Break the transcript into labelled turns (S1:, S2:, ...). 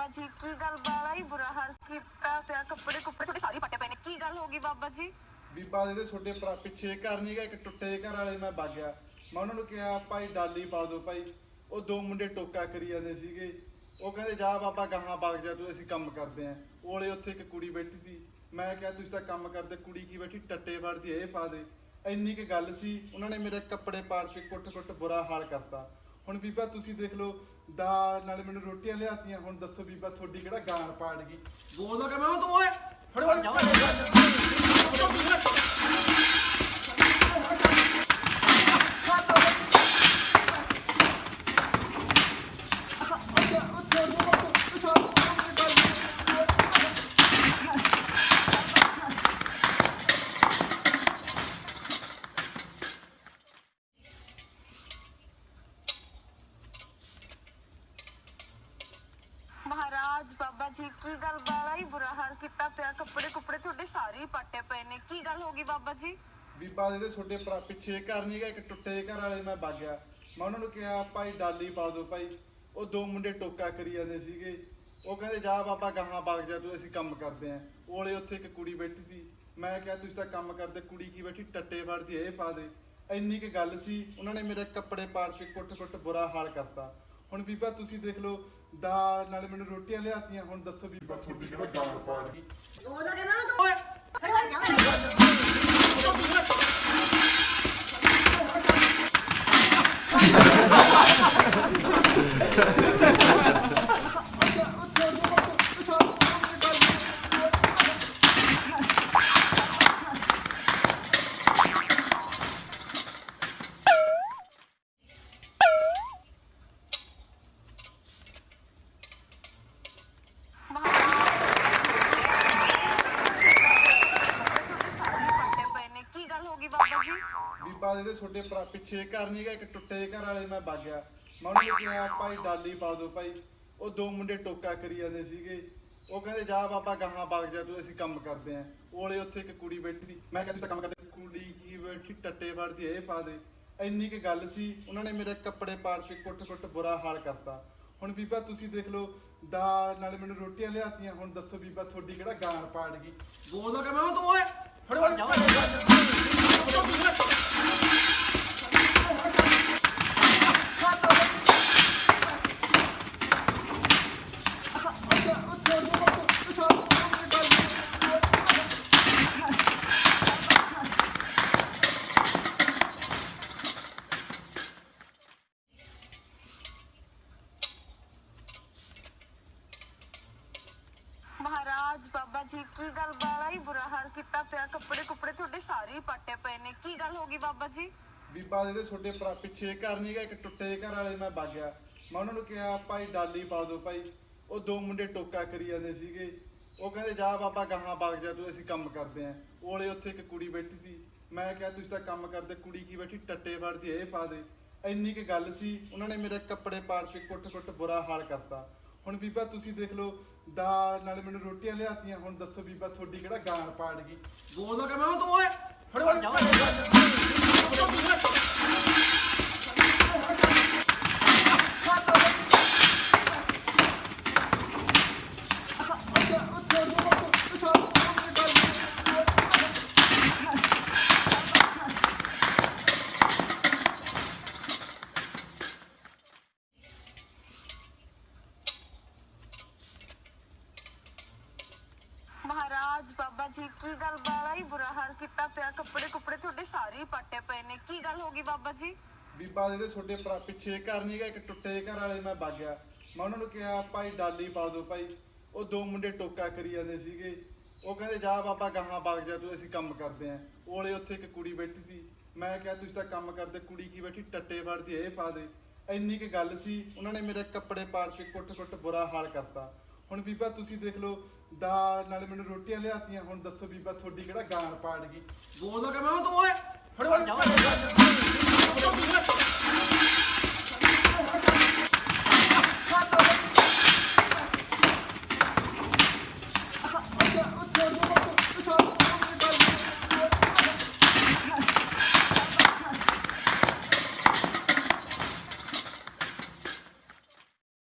S1: जी की गल बड़ा ही बुरा हाल कीता पिया कपड़े कुपड़े थोड़े सारे पट्टे पे ने की गल होगी बाबा जी।
S2: ਬੀਬਾ ਜਿਹੜੇ ਤੁਹਾਡੇ ਪਿੱਛੇ ਘਰ ਨੀਗਾ ਇੱਕ ਟੁੱਟੇ ਘਰ ਵਾਲੇ ਮੈਂ ਵਗ ਗਿਆ। ਮੈਂ ਉਹਨਾਂ ਨੂੰ ਕਿਹਾ ਭਾਈ ਡਾਲੀ ਪਾ ਦਿਓ ਭਾਈ। ਉਹ ਦੋ ਮੁੰਡੇ ਟੋਕਾ ਕਰੀ ਜਾਂਦੇ ਸੀਗੇ। ਉਹ ਕਹਿੰਦੇ ਜਾ ਬਾਬਾ ਗਾਹਾਂ ਵਗ ਜਾ ਤੂੰ ਅਸੀਂ ਕੰਮ ਕਰਦੇ ਆਂ। ਕੋਲੇ ਉੱਥੇ ਇੱਕ ਕੁੜੀ ਬੈਠੀ ਸੀ। ਮੈਂ ਕਿਹਾ ਤੁਸੀਂ ਤਾਂ ਕੰਮ ਕਰਦੇ, ਕੁੜੀ ਕੀ ਬੈਠੀ ਟੱਟੇ ਵੜਦੀ ਇਹ ਪਾ ਦੇ। ਇੰਨੀ ਕੁ ਗੱਲ ਸੀ, ਉਹਨਾਂ ਨੇ ਮੇਰੇ ਕੱਪੜੇ ਪਾੜ ਕੇ ਕੁੱਟ-ਕੁੱਟ ਬੁਰਾ ਹਾਲ ਕਰਤਾ। ਹੁਣ ਬੀਬਾ ਤੁਸੀਂ ਦੇਖ ਲਓ, ਦਾਲ ਨਾਲ ਮੈਨੂੰ ਰੋਟੀਆਂ ਲਿਆਤੀਆਂ। ਹੁਣ ਦੱਸੋ ਬੀਬਾ ਤੁਹਾਡੀ ਕਿਹੜਾ ਗਾਲ ਪਾੜ ਗਈ?
S3: ਬੋਲਦਾ ਕਿਵੇਂ ਹੋ ਤੂੰ ਓਏ? ਫੜ ਫੜ
S1: महाराज बाबा जी की गल बड़ा ही बुरा हाल कीता पिया कपड़े कुपड़े थोड़े सारे पट्टे पे ने की गल होगी बाबा जी।
S2: ਬੀਬਾ ਜਿਹੜੇ ਤੁਹਾਡੇ ਪਿੱਛੇ ਘਰ ਨੀਗਾ ਇੱਕ ਟੁੱਟੇ ਘਰ ਵਾਲੇ ਮੈਂ ਵਗ ਗਿਆ। ਮੈਂ ਉਹਨਾਂ ਨੂੰ ਕਿਹਾ ਭਾਈ ਡਾਲੀ ਪਾ ਦਿਓ ਭਾਈ। ਉਹ ਦੋ ਮੁੰਡੇ ਟੋਕਾ ਕਰੀ ਜਾਂਦੇ ਸੀਗੇ। ਉਹ ਕਹਿੰਦੇ ਜਾ ਬਾਬਾ ਗਾਹਾਂ ਵਗ ਜਾ ਤੂੰ ਅਸੀਂ ਕੰਮ ਕਰਦੇ ਆਂ। ਕੋਲੇ ਉੱਥੇ ਇੱਕ ਕੁੜੀ ਬੈਠੀ ਸੀ। ਮੈਂ ਕਿਹਾ ਤੁਸੀਂ ਤਾਂ ਕੰਮ ਕਰਦੇ, ਕੁੜੀ ਕੀ ਬੈਠੀ ਟੱਟੇ ਵੜਦੀ ਇਹ ਪਾ ਦੇ। ਇੰਨੀ ਕੁ ਗੱਲ ਸੀ, ਉਹਨਾਂ ਨੇ ਮੇਰੇ ਕੱਪੜੇ ਪਾੜ ਕੇ ਕੁੱਟ-ਕੁੱਟ ਬੁਰਾ ਹਾਲ ਕਰਤਾ। ਹੁਣ ਬੀਬਾ ਤੁਸੀਂ ਦੇਖ ਲਓ, ਦਾਲ ਨਾਲ ਮੈਨੂੰ ਰੋਟੀਆਂ ਲਿਆਤੀਆਂ। ਹੁਣ ਦੱਸੋ ਬੀਬਾ ਤੁਹਾਡੀ ਕਿਹੜਾ ਗਾਲ ਪਾੜ ਗਈ?
S3: ਬੋਲਦਾ ਕਿਵੇਂ ਹੋ ਤੂੰ ਓਏ? ਫੜ ਫੜ
S2: ਬੀਬਾ ਜਿਹੜੇ ਤੁਹਾਡੇ ਪਿੱਛੇ ਘਰ ਨੀਗਾ ਇੱਕ ਟੁੱਟੇ ਘਰ ਵਾਲੇ ਮੈਂ ਵਗ ਗਿਆ। ਮੈਂ ਉਹਨਾਂ ਨੂੰ ਕਿਹਾ ਭਾਈ ਡਾਲੀ ਪਾ ਦਿਓ ਭਾਈ। ਉਹ ਦੋ ਮੁੰਡੇ ਟੋਕਾ ਕਰੀ ਜਾਂਦੇ ਸੀਗੇ। ਉਹ ਕਹਿੰਦੇ ਜਾ ਬਾਬਾ ਗਾਹਾਂ ਵਗ ਜਾ ਤੂੰ ਅਸੀਂ ਕੰਮ ਕਰਦੇ ਆਂ। ਕੋਲੇ ਉੱਥੇ ਇੱਕ ਕੁੜੀ ਬੈਠੀ ਸੀ। ਮੈਂ ਕਿਹਾ ਤੁਸੀਂ ਤਾਂ ਕੰਮ ਕਰਦੇ, ਕੁੜੀ ਕੀ ਬੈਠੀ ਟੱਟੇ ਵੜਦੀ ਇਹ ਪਾ ਦੇ। ਇੰਨੀ ਕੁ ਗੱਲ ਸੀ, ਉਹਨਾਂ ਨੇ ਮੇਰੇ ਕੱਪੜੇ ਪਾੜ ਕੇ ਕੁੱਟ-ਕੁੱਟ ਬੁਰਾ ਹਾਲ ਕਰਤਾ। ਹੁਣ ਬੀਬਾ ਤੁਸੀਂ ਦੇਖ ਲਓ, ਦਾਲ ਨਾਲ ਮੈਨੂੰ ਰੋਟੀਆਂ ਲਿਆਤੀਆਂ। ਹੁਣ ਦੱਸੋ ਬੀਬਾ ਤੁਹਾਡੀ ਕਿਹੜਾ ਗਾਲ ਪਾੜ ਗਈ?
S3: ਬੋਲਦਾ ਕਿਵੇਂ ਹੋ ਤੂੰ ਓਏ? ਫੜ ਫੜ
S1: महाराज बाबा जी की गल बड़ा ही बुरा हाल कीता पिया कपड़े कुपड़े थोड़े सारे पट्टे पे ने की गल होगी बाबा जी।
S2: ਬੀਬਾ ਜਿਹੜੇ ਤੁਹਾਡੇ ਪਿੱਛੇ ਘਰ ਨੀਗਾ ਇੱਕ ਟੁੱਟੇ ਘਰ ਵਾਲੇ ਮੈਂ ਵਗ ਗਿਆ। ਮੈਂ ਉਹਨਾਂ ਨੂੰ ਕਿਹਾ ਭਾਈ ਡਾਲੀ ਪਾ ਦਿਓ ਭਾਈ। ਉਹ ਦੋ ਮੁੰਡੇ ਟੋਕਾ ਕਰੀ ਜਾਂਦੇ ਸੀਗੇ। ਉਹ ਕਹਿੰਦੇ ਜਾ ਬਾਬਾ ਗਾਹਾਂ ਵਗ ਜਾ ਤੂੰ ਅਸੀਂ ਕੰਮ ਕਰਦੇ ਆਂ। ਕੋਲੇ ਉੱਥੇ ਇੱਕ ਕੁੜੀ ਬੈਠੀ ਸੀ। ਮੈਂ ਕਿਹਾ ਤੁਸੀਂ ਤਾਂ ਕੰਮ ਕਰਦੇ, ਕੁੜੀ ਕੀ ਬੈਠੀ ਟੱਟੇ ਵੜਦੀ ਇਹ ਪਾ ਦੇ। ਇੰਨੀ ਕੁ ਗੱਲ ਸੀ, ਉਹਨਾਂ ਨੇ ਮੇਰੇ ਕੱਪੜੇ ਪਾੜ ਕੇ ਕੁੱਟ-ਕੁੱਟ ਬੁਰਾ ਹਾਲ ਕਰਤਾ। ਹੁਣ ਬੀਬਾ ਤੁਸੀਂ ਦੇਖ ਲਓ, ਦਾਲ ਨਾਲ ਮੈਨੂੰ ਰੋਟੀਆਂ ਲਿਆਤੀਆਂ। ਹੁਣ ਦੱਸੋ ਬੀਬਾ ਤੁਹਾਡੀ ਕਿਹੜਾ ਗਾਲ ਪਾੜ ਗਈ?
S3: ਬੋਲਦਾ ਕਿਵੇਂ ਹੋ ਤੂੰ ਓਏ? ਫੜ ਫੜ
S1: महाराज बाबा जी की गल बड़ा ही बुरा हाल कीता पिया कपड़े कुपड़े थोड़े सारे पट्टे पे ने की गल होगी बाबा जी।
S2: ਬੀਬਾ ਜਿਹੜੇ ਤੁਹਾਡੇ ਪਿੱਛੇ ਘਰ ਨੀਗਾ ਇੱਕ ਟੁੱਟੇ ਘਰ ਵਾਲੇ ਮੈਂ ਵਗ ਗਿਆ। ਮੈਂ ਉਹਨਾਂ ਨੂੰ ਕਿਹਾ ਭਾਈ ਡਾਲੀ ਪਾ ਦਿਓ ਭਾਈ। ਉਹ ਦੋ ਮੁੰਡੇ ਟੋਕਾ ਕਰੀ ਜਾਂਦੇ ਸੀਗੇ। ਉਹ ਕਹਿੰਦੇ ਜਾ ਬਾਬਾ ਗਾਹਾਂ ਵਗ ਜਾ ਤੂੰ ਅਸੀਂ ਕੰਮ ਕਰਦੇ ਆਂ। ਕੋਲੇ ਉੱਥੇ ਇੱਕ ਕੁੜੀ ਬੈਠੀ ਸੀ। ਮੈਂ ਕਿਹਾ ਤੁਸੀਂ ਤਾਂ ਕੰਮ ਕਰਦੇ, ਕੁੜੀ ਕੀ ਬੈਠੀ ਟੱਟੇ ਵੜਦੀ ਇਹ ਪਾ ਦੇ। ਇੰਨੀ ਕੁ ਗੱਲ ਸੀ, ਉਹਨਾਂ ਨੇ ਮੇਰੇ ਕੱਪੜੇ ਪਾੜ ਕੇ ਕੁੱਟ-ਕੁੱਟ ਬੁਰਾ ਹਾਲ ਕਰਤਾ। ਹੁਣ ਬੀਬਾ ਤੁਸੀਂ ਦੇਖ ਲਓ, ਦਾਲ ਨਾਲ ਮੈਨੂੰ ਰੋਟੀਆਂ ਲਿਆਤੀਆਂ। ਹੁਣ ਦੱਸੋ ਬੀਬਾ ਤੁਹਾਡੀ ਕਿਹੜਾ ਗਾਲ ਪਾੜ ਗਈ?
S3: ਬੋਲਦਾ ਕਿਵੇਂ ਹੋ ਤੂੰ ਓਏ? ਫੜ ਫੜ